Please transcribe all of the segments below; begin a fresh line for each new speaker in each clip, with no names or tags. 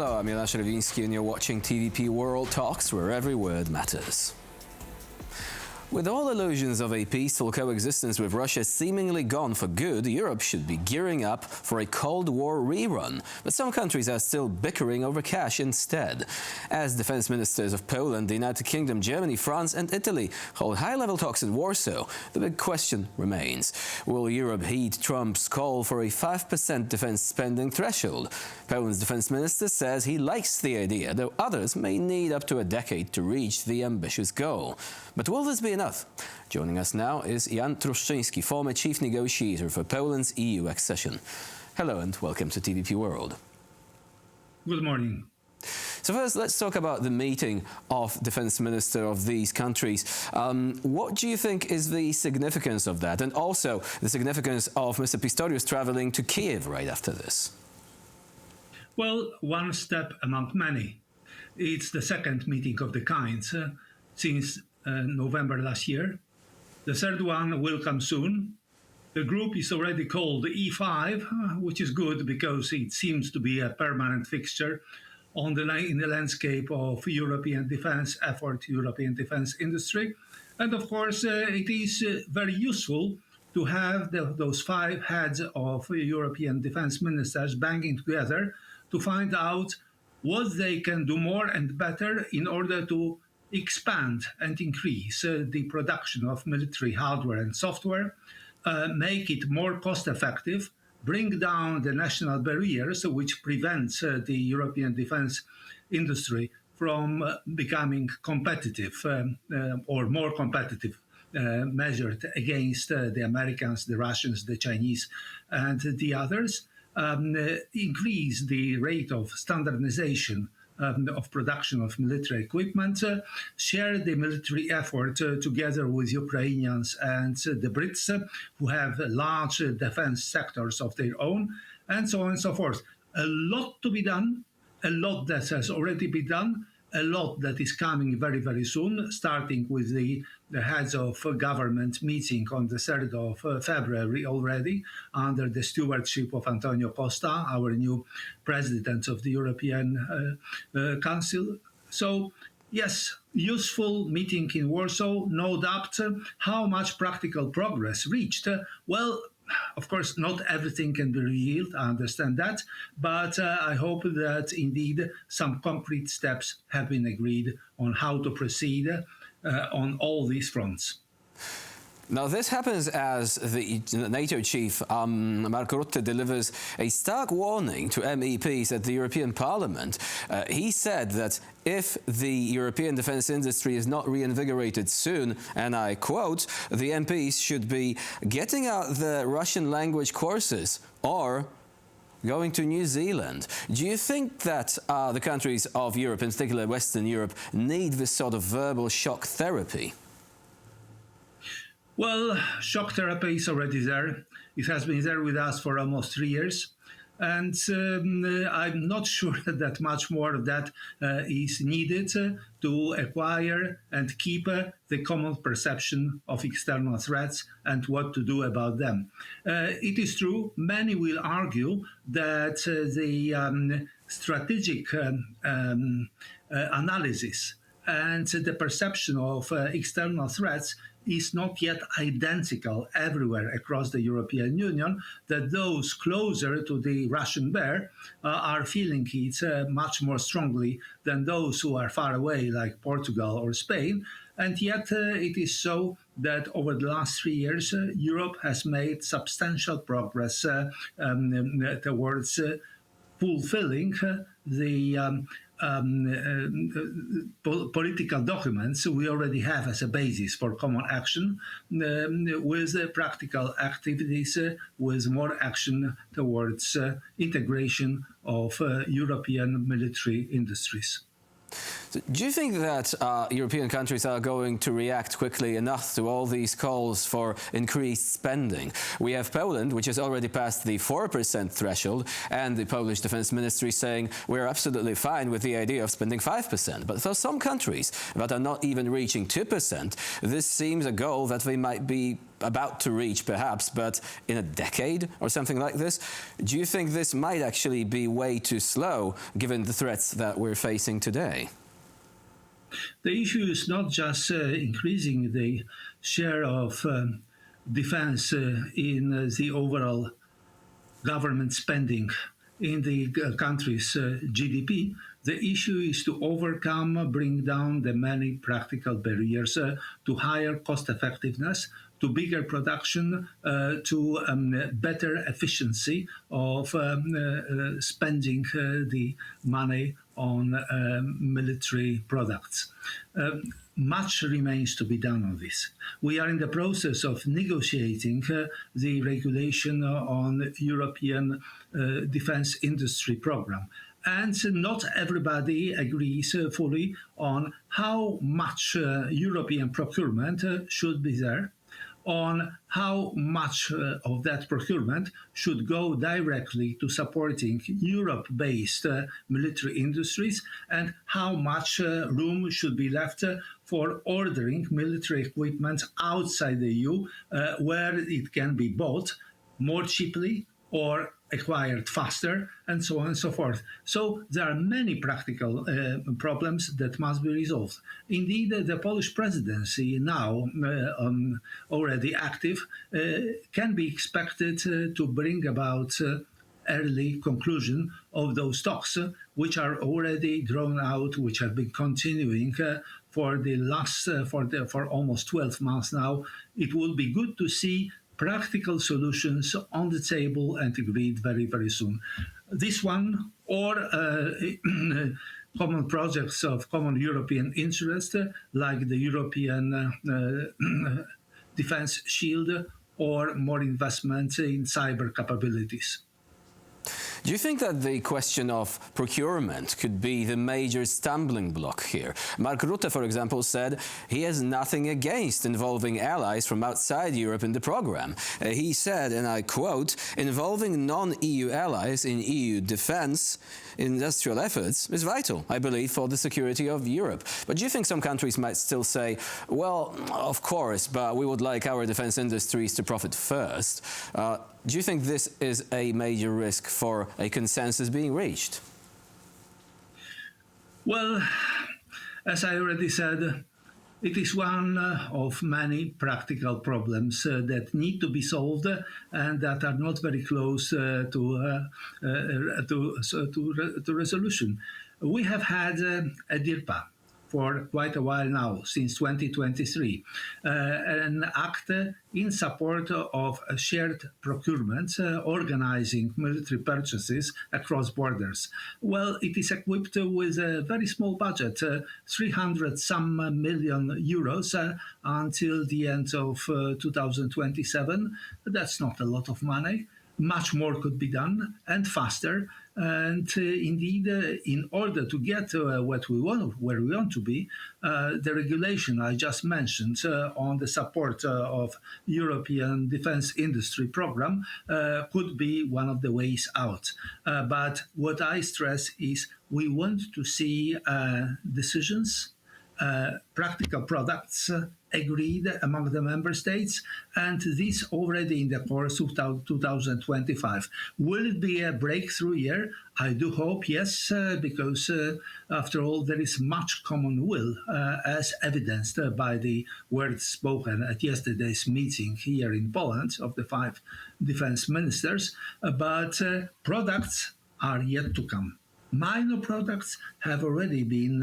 Hello, I'm Jonasz Rewiński and you're watching TVP World Talks, where every word matters. With all illusions of a peaceful coexistence with Russia seemingly gone for good, Europe should be gearing up for a Cold War rerun. But some countries are still bickering over cash instead. As defense ministers of Poland, the United Kingdom, Germany, France and Italy hold high-level talks in Warsaw, the big question remains. Will Europe heed Trump's call for a 5% defense spending threshold? Poland's defense minister says he likes the idea, though others may need up to a decade to reach the ambitious goal. But will this be enough? Joining us now is Truszczyński, former Chief Negotiator for Poland's EU accession. Hello and welcome to TVP World.
Good morning.
So first, let's talk about the meeting of defense minister of these countries. What do you think is the significance of that, and also the significance of Mr. Pistorius traveling to Kiev right after this?
Well, one step among many. It's the second meeting of the kind since November last year. The third one will come soon. The group is already called E5, which is good because it seems to be a permanent fixture in the landscape of European defense effort, European defense industry. And of course, it is very useful to have those five heads of European defense ministers banging together to find out what they can do more and better in order to expand and increase the production of military hardware and software, make it more cost-effective, bring down the national barriers which prevents the European defense industry from becoming competitive or more competitive, measured against the Americans, the Russians, the Chinese, and the others, increase the rate of standardization of production of military equipment, share the military effort together with Ukrainians and the Brits, who have large defense sectors of their own, and so on and so forth. A lot to be done, a lot that has already been done, a lot that is coming very, very soon, starting with the heads of government meeting on the 3rd of February already, under the stewardship of Antonio Costa, our new president of the European Council. So, yes, useful meeting in Warsaw, no doubt. How much practical progress reached? Well, of course, not everything can be revealed, I understand that, but I hope that indeed some concrete steps have been agreed on how to proceed on all these fronts.
Now, this happens as the NATO chief, Mark Rutte, delivers a stark warning to MEPs at the European Parliament. He said that if the European defense industry is not reinvigorated soon, and I quote, the MPs should be getting out the Russian language courses or going to New Zealand. Do you think that the countries of Europe, in particular Western Europe, need this sort of verbal shock therapy?
Well, shock therapy is already there. It has been there with us for almost 3 years. And I'm not sure that much more of that is needed to acquire and keep the common perception of external threats and what to do about them. It is true, many will argue that the strategic analysis and the perception of external threats is not yet identical everywhere across the European Union, that those closer to the Russian bear are feeling it much more strongly than those who are far away, like Portugal or Spain. And yet it is so that over the last 3 years, Europe has made substantial progress towards fulfilling the political documents we already have as a basis for common action, with practical activities, with more action towards integration of European military industries.
So do you think that European countries are going to react quickly enough to all these calls for increased spending? We have Poland, which has already passed the 4% threshold, and the Polish Defense Ministry saying we're absolutely fine with the idea of spending 5%. But for some countries that are not even reaching 2%, this seems a goal that they might be about to reach, perhaps, but in a decade or something like this. Do you think this might actually be way too slow, given the threats that we're facing today?
The issue is not just increasing the share of defense in the overall government spending in the country's GDP. The issue is to bring down the many practical barriers to higher cost effectiveness, to bigger production, to better efficiency of spending the money on military products. Much remains to be done on this. We are in the process of negotiating the regulation on European defense industry program. And not everybody agrees fully on how much European procurement should be there, on how much of that procurement should go directly to supporting Europe-based military industries, and how much room should be left for ordering military equipment outside the EU, where it can be bought more cheaply or acquired faster, and so on and so forth. So there are many practical problems that must be resolved. Indeed, the Polish presidency, now already active, can be expected to bring about early conclusion of those talks, which are already drawn out, which have been continuing for the last for almost 12 months now. It will be good to see practical solutions on the table and agreed very, very soon. This one, or common projects of common European interest, like the European defense shield, or more investment in cyber capabilities.
Do you think that the question of procurement could be the major stumbling block here? Mark Rutte, for example, said he has nothing against involving allies from outside Europe in the program. He said, and I quote, "Involving non-EU allies in EU defense industrial efforts is vital, I believe, for the security of Europe." But do you think some countries might still say, well, of course, but we would like our defense industries to profit first? Do you think this is a major risk for a consensus being reached?
Well, as I already said, it is one of many practical problems that need to be solved and that are not very close to resolution. We have had a DIRPA for quite a while now, since 2023, an act in support of shared procurement, organizing military purchases across borders. Well, it is equipped with a very small budget, 300-some million euros until the end of 2027. That's not a lot of money. Much more could be done, and faster. And indeed, in order to get what we want, where we want to be, the regulation I just mentioned on the support of European defense industry program could be one of the ways out. But what I stress is we want to see decisions, practical products agreed among the member states, and this already in the course of 2025. Will it be a breakthrough year? I do hope, yes, because after all, there is much common will, as evidenced by the words spoken at yesterday's meeting here in Poland of the 5 defense ministers, but products are yet to come. Minor products have already been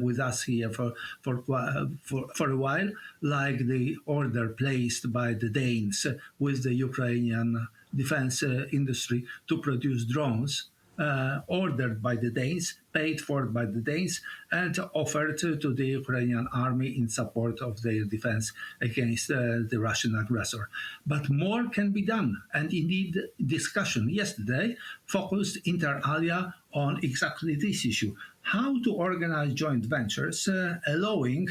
with us here for a while, like the order placed by the Danes with the Ukrainian defense industry to produce drones, ordered by the Danes, paid for by the Danes, and offered to the Ukrainian army in support of their defense against the Russian aggressor. But more can be done, and indeed discussion yesterday focused inter alia on exactly this issue. how to organize joint ventures, allowing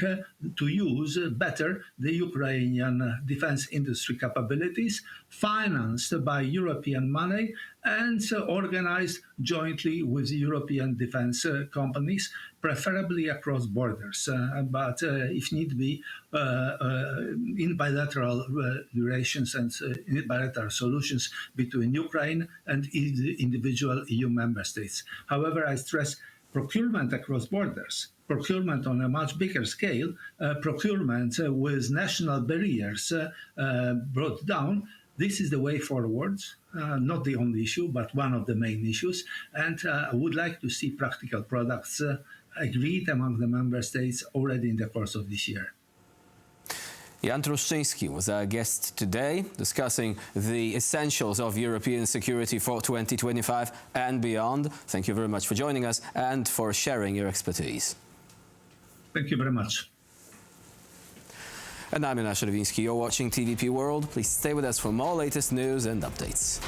to use better the Ukrainian defense industry capabilities, financed by European money, and organized jointly with European defense companies, preferably across borders, but if need be, in bilateral relations and in bilateral solutions between Ukraine and individual EU member states. However, I stress procurement across borders, procurement on a much bigger scale, procurement with national barriers brought down. This is the way forward, not the only issue, but one of the main issues. And I would like to see practical products agreed among the member states already in the course of this year.
Jan Truszczyński was our guest today, discussing the essentials of European security for 2025 and beyond. Thank you very much for joining us and for sharing your expertise.
Thank you very much.
And I'm Jan Czerwiński. You're watching TVP World. Please stay with us for more latest news and updates.